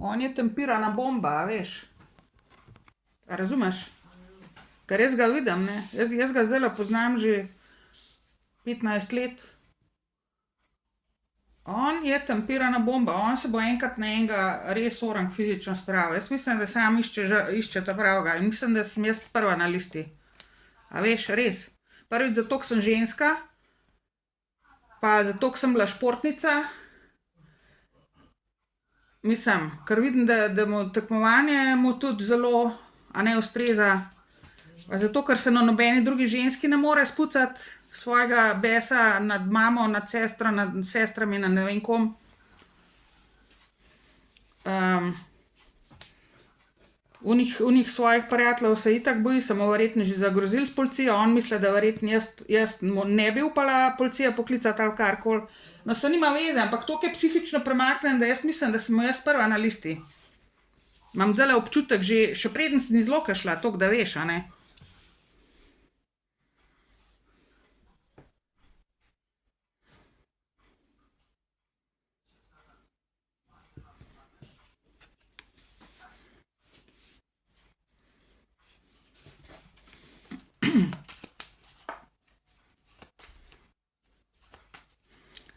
On je tempirana bomba, a veš. A razumeš? Ker jaz ga vidim, ne. Jaz ga zdajle poznam že 15 let. On je tempirana bomba, on se bo enkrat na enega res orang fizično spravil. Jaz mislim, da sam išče ta pravega in mislim, da sem jaz prva na listi. A veš, res. Prvič zato, ker sem ženska, pa zato, ker sem bila športnica. Mislim, ker vidim, da mu tekmovanje mu tudi zelo, a ne, ustreza. Pa zato, ker se na nobeni drugi ženski ne more spucati svojega besa nad mamo, nad sestro, nad sestrami, nad ne vem kom. Onih svojih prijateljev se itak boji, se mu verjetno že zagrozili s policijo, on misli, da verjetno jaz mu ne bi upala policije poklicati ali karkoli. No, saj nima veze, ampak toliko je psihično premaknjen, da jaz mislim, da sem mu jaz prva na listi. Imam zdajle občutek že, še preden sem iz Loke šla, toliko da veš, a ne.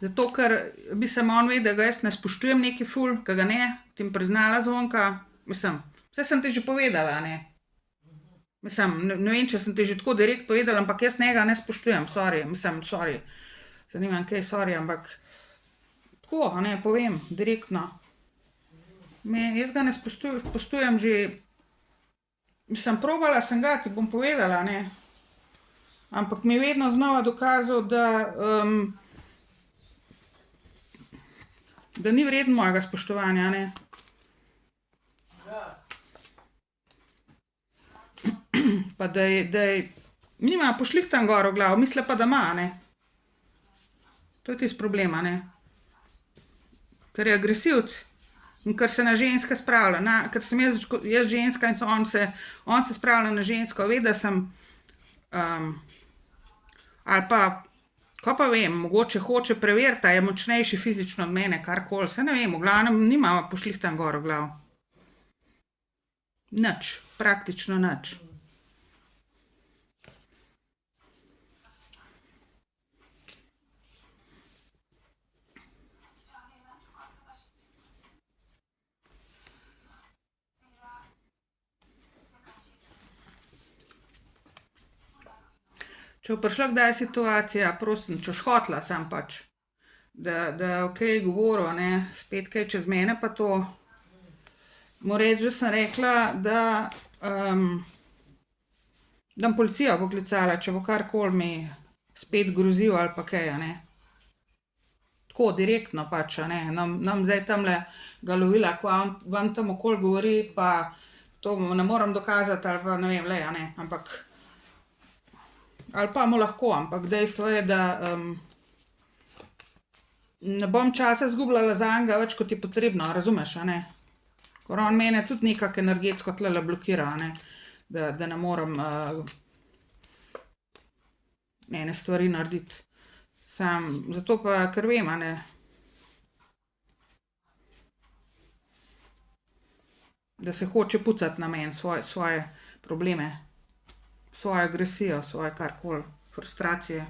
Zato, ker bi se on vedel, da ga jaz ne spoštujem neki ful, ke ga ne, ti bom priznala, Zvonka. Mislim, saj sem ti že povedala, a ne. Mislim, ne vem, če sem ti že tako direkt povedala, ampak jaz njega ne spoštujem, sorry, mislim, sorry. Saj nimam kaj sorry, ampak tako, a ne, povem, direktno. Jaz ga ne spoštujem že, mislim, probala sem ga, ti bom povedala, a ne. Ampak mi je vedno znova dokazal, da ni vreden mojega spoštovanja, a ne. Pa da nima pošlihtan gor v glavo, misli pa, da ima, a ne. To je tisti problem, a ne. Ker je agresivec in ker se na ženske spravlja, ker sem jaz ženska in on se spravlja na žensko, ve, da sem, ali pa, kaj pa vem, mogoče hoče preveriti, a je močnejši fizično od mene, karkoli, saj ne vem, v glavnem nima pošlihtan gor v glavo. Nič, praktično nič. Če bo prišla kdaj situacija, prosim, če boš hotela samo pač, da o kaj govoril, a ne, spet kaj čez mene pa to, mu reči, da sem rekla, da bom policijo poklicala, če bo karkoli mi spet grozil ali pa kaj, a ne. Tako, direktno pač, a ne, ne bom zdaj tamle ga lovila, ko vam tam okoli govori, pa to mu ne morem dokazati ali pa ne vem, glej, a ne, ampak ali pa mu lahko, ampak dejstvo je, da ne bom časa izgubljala zanj več, kot je potrebno, razumeš, a ne. Ker on mene tudi nekako energetsko tulele blokira, a ne, da ne morem ene stvari narediti. Zato pa, ker vem, a ne. Da se hoče pucati na meni svoje probleme, svojo agresijo, svoje karkoli, frustracije.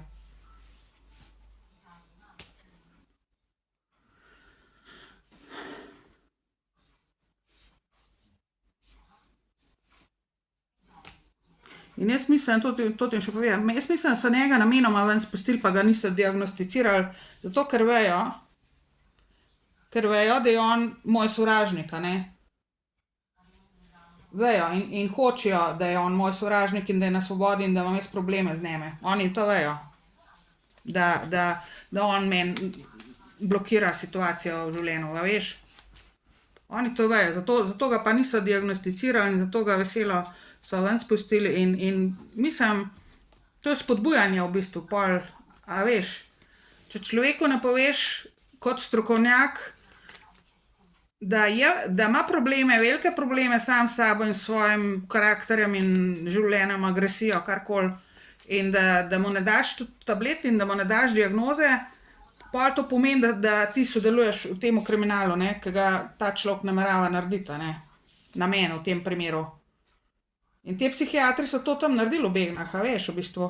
In jaz mislim, to ti še povem, jaz mislim, da so njega namenoma ven spustili, pa ga niso diagnosticirali, zato ker vejo, da je on moj sovražnik, a ne. Vejo in hočejo, da je on moj sovražnik in da je na svobodi in da imam jaz probleme z njimi. Oni to vejo. Da on meni blokira situacijo v življenju, a veš. Oni to vejo, zato ga pa niso diagnosticirali in zato ga veselo so ven spustili in mislim, to je spodbujanje v bistvu pol, a veš. Če človeku ne poveš kot strokovnjak, da ima probleme, velike probleme sam s sabo in s svojim karakterjem in življenjem, agresijo, karkoli, in da mu ne daš tudi tablet in da mu ne daš diagnoze, pol to pomeni, da ti sodeluješ v tem kriminalu, ne, ki ga ta človek namerava narediti, a ne. Namen v tem primeru. In te psihiatri so to tam naredili v Begnah, a veš, v bistvu.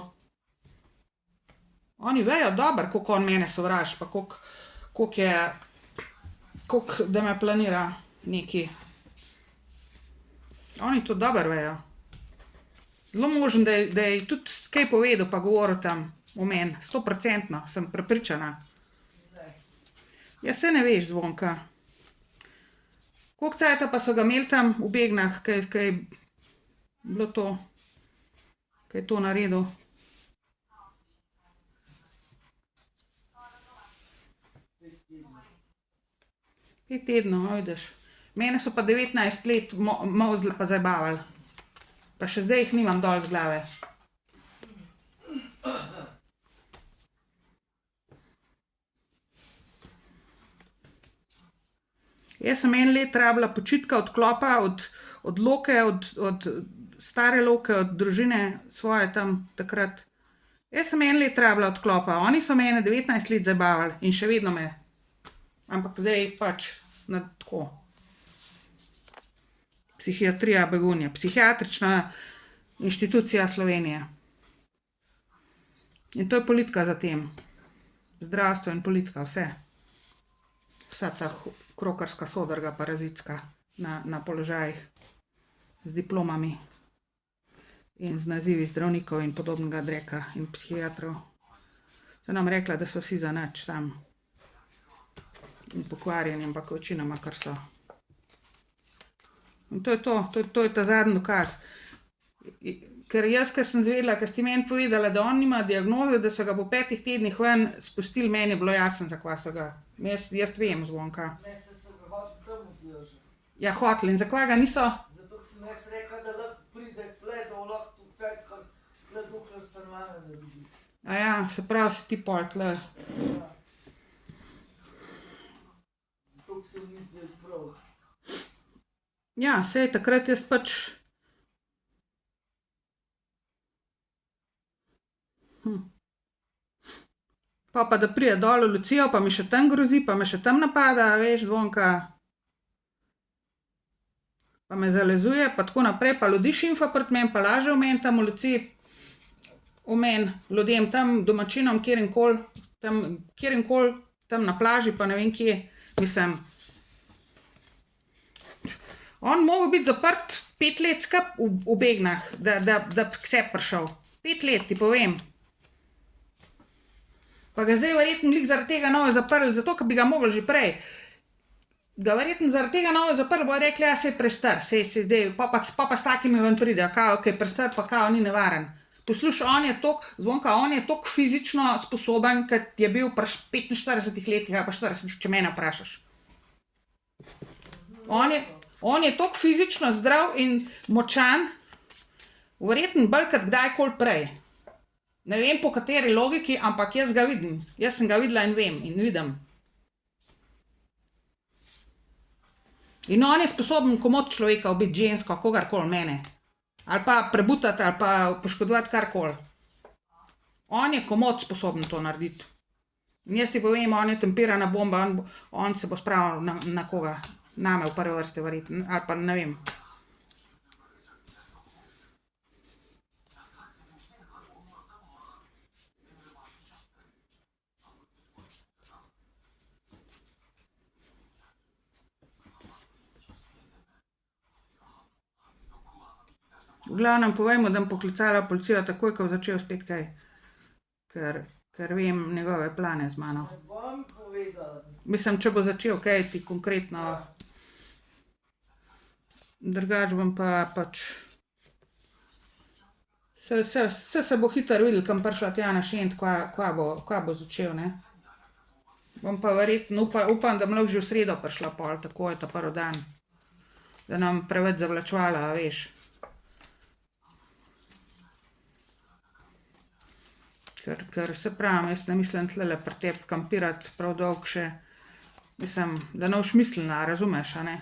Oni vejo dobro, koliko on mene sovraži, pa koliko da me planira neki. Oni to dobro vejo. Zelo možno, da je tudi kaj povedal pa govoril tam o meni. 100%, sem prepričana. Ja, saj ne veš, Zvonka. Koliko cajta pa so ga imeli tam v Begnah, kaj je bilo to, kaj je to naredil? 5 tednov, vidiš. Mene so pa 19 let molzli pa zabavali. Pa še zdaj jih nimam dol z glave. Jaz sem 1 let rabila počitka od klopa, od Loke, od stare Loke, od družine svoje tam takrat. Jaz sem 1 let rabila od klopa, oni so mene 19 let zabavali in še vedno me. Ampak zdaj pač tako. Psihiatrija Begunje, psihiatrična inštitucija Slovenije. In to je politika za tem. Zdravstvo in politika, vse. Vsa ta krokarska sodrga parazitska na položajih z diplomami in z nazivi zdravnikov in podobnega dreka in psihiatrov. So nam rekla, da so vsi za nič sam. In pokvarjeni, ampak večinoma kar so. In to je to je ta zadnji dokaz. Ker jaz, ko sem izvedela, ko ste meni povedala, da on nima diagnoze, da so ga po 5 tednih ven spustili, meni je bilo jasno, zakaj so ga. Jaz vem, Zvonka. Ja, hoteli. In zakaj ga niso? Aja, se pravi, si ti pol tle. Ja, saj takrat jaz pač. Pa da pride dol v Lucijo, pa mi še tam grozi, pa me še tam napada, veš, Zvonka. Pa me zalezuje, pa tako naprej, pa ljudi šimfa proti meni, pa laže o meni tam v Luciji. O meni, ljudem tam, domačinom, kjerenkoli, tam na plaži, pa ne vem kje. Mislim, on mogel biti zaprt 5 let skupaj v Begnah, da k sebi prišel. 5 let, ti povem. Pa ga zdaj verjetno glih zaradi tega novo zaprli, zato ker bi ga mogli že prej. Ga verjetno zaradi tega novo zaprli, bojo rekli, ja, saj je prestar, saj zdaj, pa s takimi ven pride, kao, ke je prestar, pa kao ni nevaren. Poslušaj, on je toliko, Zvonka, on je toliko fizično sposoben, kot je bil pri 45 letih ali pa 40, če mene vprašaš. On je toliko fizično zdrav in močan, verjetno bolj kot kdajkoli prej. Ne vem, po kateri logiki, ampak jaz ga vidim. Jaz sem ga videla in vem in vidim. In on je sposoben komot človeka ubiti, žensko, kogarkoli, mene. Ali pa prebutati, ali pa poškodovati karkoli. On je komot sposoben to narediti. In jaz ti povem, on je tempirana bomba, on se bo spravil na koga? Name v prvi vrsti verjetno, ali pa ne vem. V glavnem povejmo, da bom poklicala policijo takoj, ko bo začel spet kaj. Ker vem njegove plane z mano. Mislim, če bo začel kaj ti konkretno. Drugače bom pa pač. Saj se bo hitro videlo, ko bom prišla tja na Šent, kva bo začel, ne. Bom pa verjetno, upam, da bom lahko že v sredo prišla pol, takoj ta prvi dan. Da ne bom preveč zavlačevala, a veš. Ker se pravim, jaz ne mislim tulele pri tebi kampirati prav dolgo še. Mislim, da ne boš mislila, razumeš, a ne.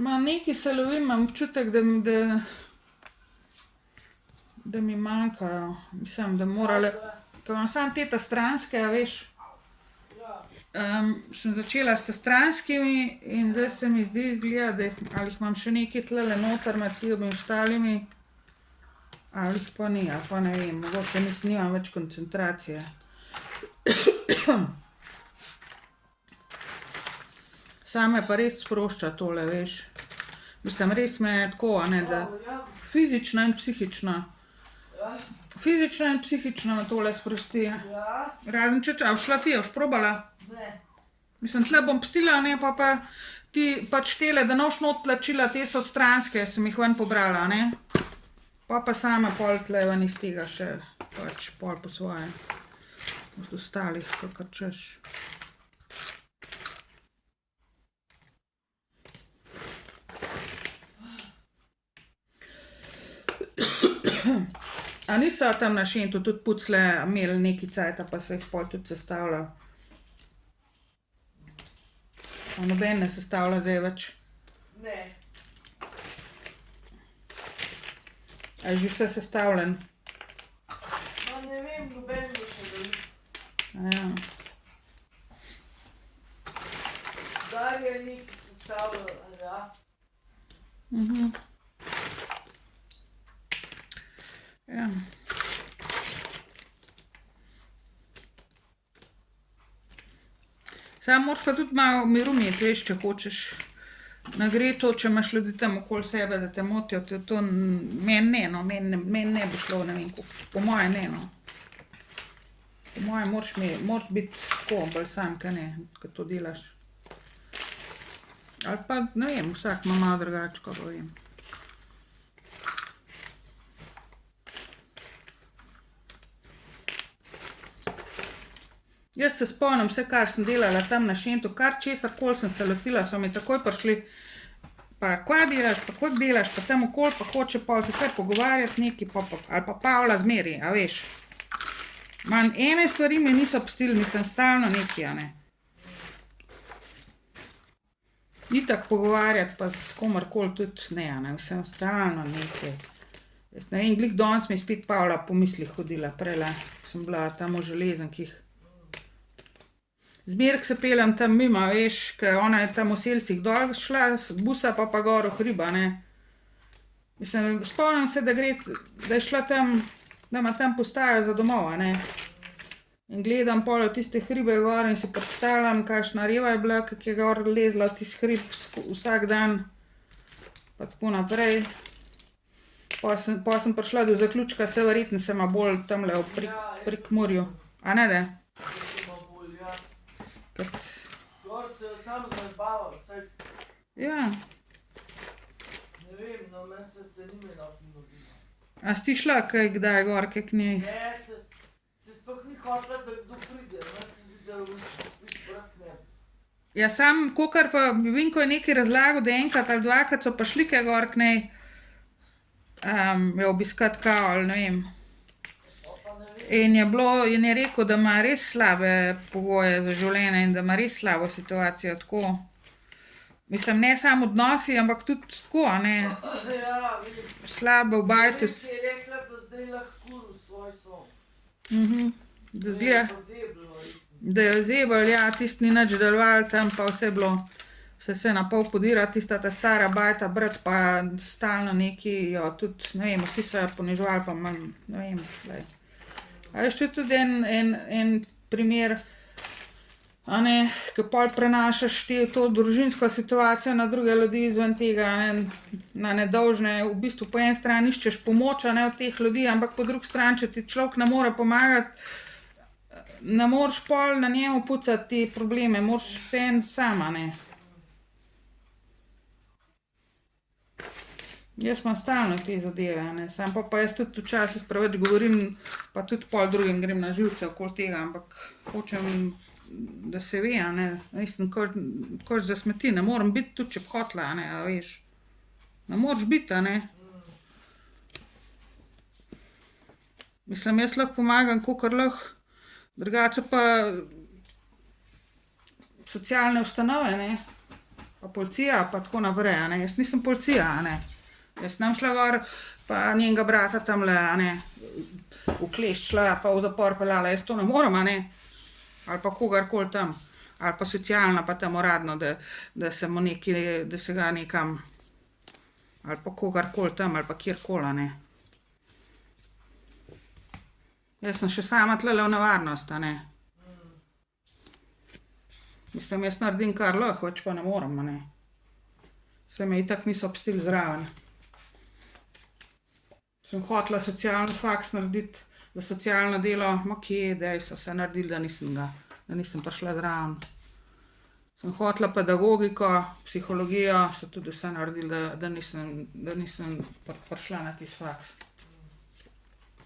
Nekaj se lovim, imam občutek, da mi manjkajo. Mislim, da morale, ker imam samo te stranske, a veš. Sem začela s stranskimi in zdaj se mi zdi, izgleda, ali jih imam še nekaj tulele noter med temi ostalimi, ali jih pa ni, ali pa ne vem, mogoče nimam več koncentracije. Same pa res sprošča tole, veš. Mislim, res me tako, a ne, da fizično in psihično. Fizično in psihično me tole sprosti. Razen če, a boš šla ti, a boš probala? Mislim, tle bom pustila, ne, pa ti pač tele, da noš not tlačila, te so stranske, sem jih ven pobrala, ne. Pa sama pol tle ven iz tega še, pač pol po svoje. Od ostalih, kakor češ. A niso tam na Šentu tudi pucle imeli nekaj cajta, pa so jih pol tudi sestavljali? A noben ne sestavlja zdaj več? Ne. A je že vse sestavljen? No, ne vem, noben bo še dali. Ja. Darja je nekaj sestavljala, ja. Ja. Samo moraš pa tudi malo miru imeti, veš, če hočeš. Ne gre to, če imaš ljudi tam okoli sebe, da te motijo, to meni ne, no, meni ne bi šlo, ne vem, po moje ne, no. Po moje moraš biti tako bolj sam, kaj ne, ko to delaš. Ali pa, ne vem, vsak ima malo drugače, ko pa vem. Jaz se spomnim vse, kar sem delala tam na Šentu, kar česarkoli sem se lotila, so mi takoj prišli, pa kva delaš, pa kako delaš, pa tam okoli, pa hoče pol se kaj pogovarjati nekaj, ali pa Pavla zmeri, a veš. Manj ene stvari mi niso pustili, mislim, stalno nekaj, a ne. Itak pogovarjati pa s komerkoli tudi ne, a ne, mislim, stalno nekaj. Jaz ne vem, glih danes mi je spet Pavla po mislih hodila, prejle sem bila tam v Železankih. Zmeraj, ko se peljem tam mimo, veš, ker ona je tam v Selcih dol šla z busa, pa gor v hrib, a ne. Mislim, spomnim se, da je šla tam, da ima tam postajo za domov, a ne. In gledam pol tiste hribe gor in si predstavljam, kakšna reva je bila, kako je gor lezla v tisti hrib vsak dan, pa tako naprej. Pol sem prišla do zaključka, saj verjetno se ima bolj tamle v Prekmurju, a ne da? Gor se jo sam zabava, vsaj, Ja. ne vem, no, meni se ni me nafino bilo. A si ti šla kdaj gor, kaj k njej? Ne, se sploh ni hotela, da kdo pride, meni se zdi, da brat ne. Ja, sam, kakor pa vem, ko je nekaj razlagal, da enkrat ali dvakrat so pa šli kaj gor k njej, jo obiskat kao, ali ne vem. In je rekel, da ima res slabe pogoje za življenje in da ima res slabo situacijo, tako. Mislim, ne samo odnosi, ampak tudi tako, a ne. Ja, vidim. Slabe v bajtu. Res je rekla, da zdaj lahko kuru svoj son. Da izgleda, Pa zeblo, da jo je zeblo, ja, tisto ni nič delovalo, tam pa vse bilo, vse se na pol podira, tista ta stara bajta, brat pa stalno nekaj, jo tudi, ne vem, vsi so jo poniževali, pa manj, ne vem, glej. A veš, tudi en primer, a ne, ke pol prenašaš to družinsko situacijo na druge ljudi izven tega, na nedolžne, v bistvu po eni strani iščeš pomoč, a ne, od teh ljudi, ampak po drugi strani, če ti človek ne more pomagati, ne moreš pol na njemu pucati te probleme, moraš vseeno sam, a ne. Jaz imam stalno te zadeve, a ne, samo pa jaz tudi včasih preveč govorim, pa tudi pol drugim grem na živce okoli tega, ampak hočem, da se ve, a ne, mislim, koč zasmeti, ne morem biti tudi, če bi hotela, a ne, a veš. Ne moreš biti, a ne. Mislim, jaz lahko pomagam, kakor lahko, drugače pa socialne ustanove, ne. pa policija, pa tako naprej, a ne. Jaz nisem policija, a ne. Jaz nem šla gor, pa njenega brata tamle, a ne, ukleščila, pa v zapor peljala, jaz to ne morem, a ne. Ali pa kogarkoli tam. Ali pa socialna, pa tam uradno, da se mu nekaj, da se ga nekam, ali pa kogarkoli tam, ali pa kjerkoli, a ne. Jaz sem še sama tlele v nevarnost, a ne. Mislim, jaz naredim, kar lahko, več pa ne morem, a ne. Se me itak niso obstili zraven. Sem hotela socialni faks narediti, za socialno delo, ma kje, daj so vse naredili, da nisem prišla zraven. Sem hotela pedagogiko, psihologijo, so tudi vse naredili, da nisem prišla na tisti faks.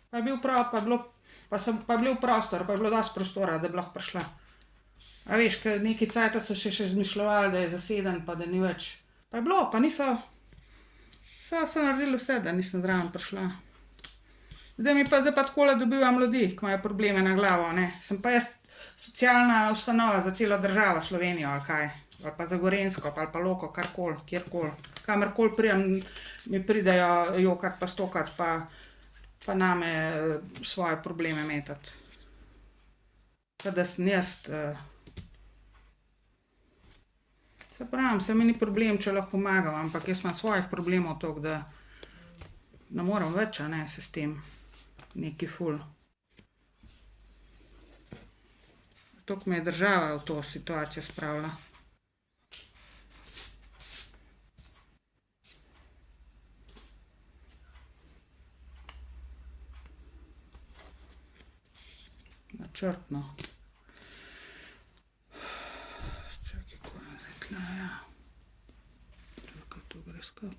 Pa je bil prav, pa je bil prostor, pa je bilo dosti prostora, da bi lahko prišla. A veš, ker nekaj cajta so še izmišljevali, da je zaseden, pa da ni več. Pa je bilo, pa niso, so naredili vse, da nisem zraven prišla. Zdaj pa takole dobivam ljudi, ki imajo probleme na glavo, ne. Sem pa jaz socialna ustanova za celo državo Slovenijo, ali kaj. Ali pa za Gorenjsko, ali pa Loko, karkoli, kjerkoli. Kamorkoli pridem, mi pridejo jokat pa stokat, pa name svoje probleme metati. Pa da sem jaz, se pravim, saj mi ni problem, če lahko pomagam, ampak jaz imam svojih problemov toliko, da ne morem več, a ne, se s tem nekaj ful. Toliko me je država v to situacijo spravila. Načrtno. Čakaj, ko je zdaj tle, ja. Čakaj, to gre skup.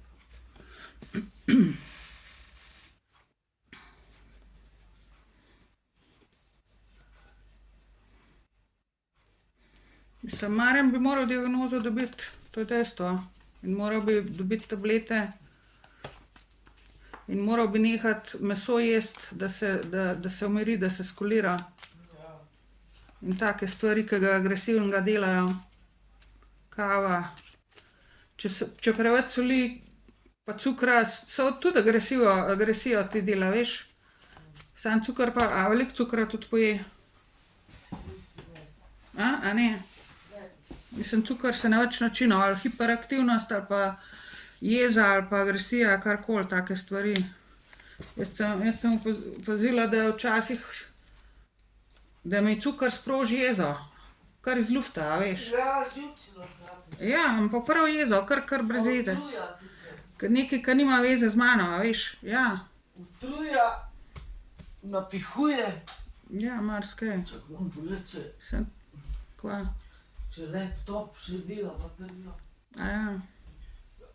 Mislim, Marjan bi moral diagnozo dobiti, to je dejstvo. In moral bi dobiti tablete in moral bi nehati meso jesti, da se umiri, da se skolira. In take stvari, ki ga agresivnega delajo. Kava. Če preveč soli pa cukra, so tudi agresijo ti dela, veš. Samo cukor pa, a veliko cukra tudi poje? A ne? Mislim, cukor se na več načinov, ali hiperaktivnost, ali pa jeza, ali pa agresija, karkoli, take stvari. Jaz sem opazila, da včasih, da mi cukor sproži jezo. Kar iz lufta, a veš. Ja, živčno. Ja, ampak prav jezo, kar brez veze. Utruja cukor. Nekaj, kar nima veze z mano, a veš. Ja, Utruja, napihuje. ja, marsikaj. Čak moram povedati, Kva? če laptop še dela baterijo. A ja.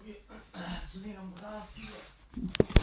Če nimam brati.